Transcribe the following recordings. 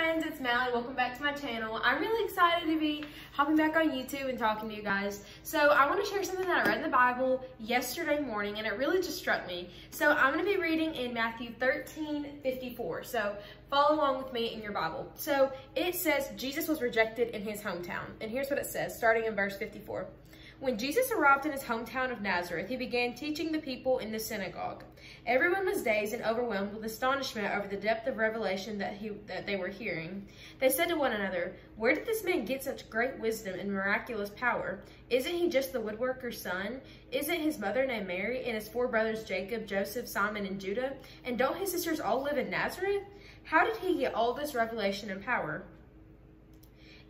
friends, it's Mallie. Welcome back to my channel. I'm really excited to be hopping back on YouTube and talking to you guys. So I want to share something that I read in the Bible yesterday morning and it really just struck me. So I'm going to be reading in Matthew 13:54. So follow along with me in your Bible. So it says Jesus was rejected in his hometown. And here's what it says, starting in verse 54. When Jesus arrived in his hometown of Nazareth, he began teaching the people in the synagogue. Everyone was dazed and overwhelmed with astonishment over the depth of revelation that they were hearing. They said to one another, "Where did this man get such great wisdom and miraculous power? Isn't he just the woodworker's son? Isn't his mother named Mary, and his four brothers Jacob, Joseph, Simon, and Judah? And don't his sisters all live in Nazareth? How did he get all this revelation and power?"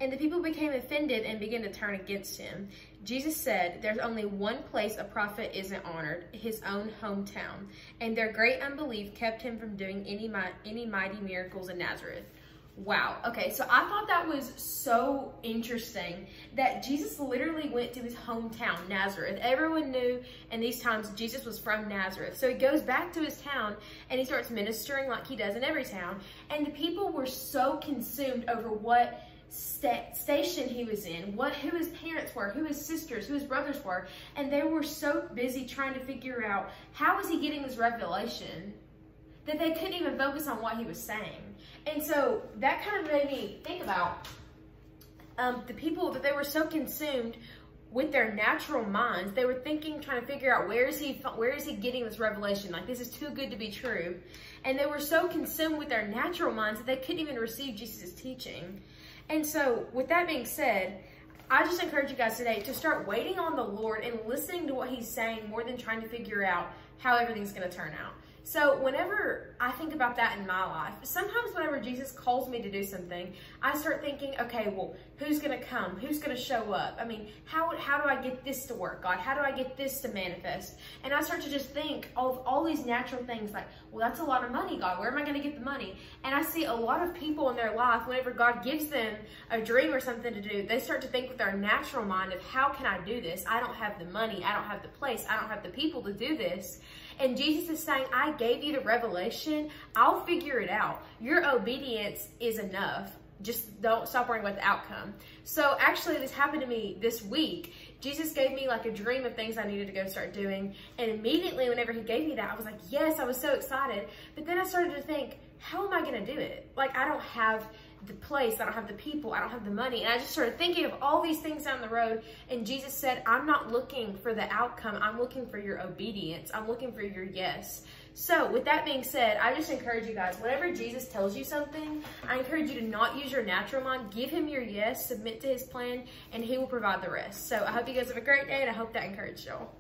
And the people became offended and began to turn against him. Jesus said, "There's only one place a prophet isn't honored, his own hometown." And their great unbelief kept him from doing any mighty miracles in Nazareth. Wow. Okay, so I thought that was so interesting that Jesus literally went to his hometown, Nazareth. Everyone knew in these times Jesus was from Nazareth. So he goes back to his town and he starts ministering like he does in every town. And the people were so consumed over what station he was in, who his parents were, who his sisters, who his brothers were, and they were so busy trying to figure out how is he getting this revelation that they couldn't even focus on what he was saying. And so that kind of made me think about the people, that they were so consumed with their natural minds. They were thinking, trying to figure out where is he getting this revelation? Like, this is too good to be true. And they were so consumed with their natural minds that they couldn't even receive Jesus' teaching. And so with that being said, I just encourage you guys today to start waiting on the Lord and listening to what he's saying more than trying to figure out how everything's going to turn out. So whenever I think about that in my life, sometimes whenever Jesus calls me to do something, I start thinking, okay, well, who's going to come? Who's going to show up? I mean, how do I get this to work, God? How do I get this to manifest? And I start to just think of all these natural things like, well, that's a lot of money, God. Where am I going to get the money? And I see a lot of people in their life, whenever God gives them a dream or something to do, they start to think with their natural mind of, how can I do this? I don't have the money. I don't have the place. I don't have the people to do this. And Jesus is saying, I gave you the revelation. I'll figure it out. Your obedience is enough. Just don't stop worrying about the outcome. So actually, this happened to me this week. Jesus gave me like a dream of things I needed to go start doing. And immediately whenever he gave me that, I was like, yes, I was so excited. But then I started to think, how am I going to do it? Like, I don't have the place, I don't have the people, I don't have the money. And I just started thinking of all these things down the road. And Jesus said, I'm not looking for the outcome. I'm looking for your obedience. I'm looking for your yes. So with that being said, I just encourage you guys, whenever Jesus tells you something, I encourage you to not use your natural mind. Give him your yes, submit to his plan, and he will provide the rest. So I hope you guys have a great day, and I hope that encouraged y'all.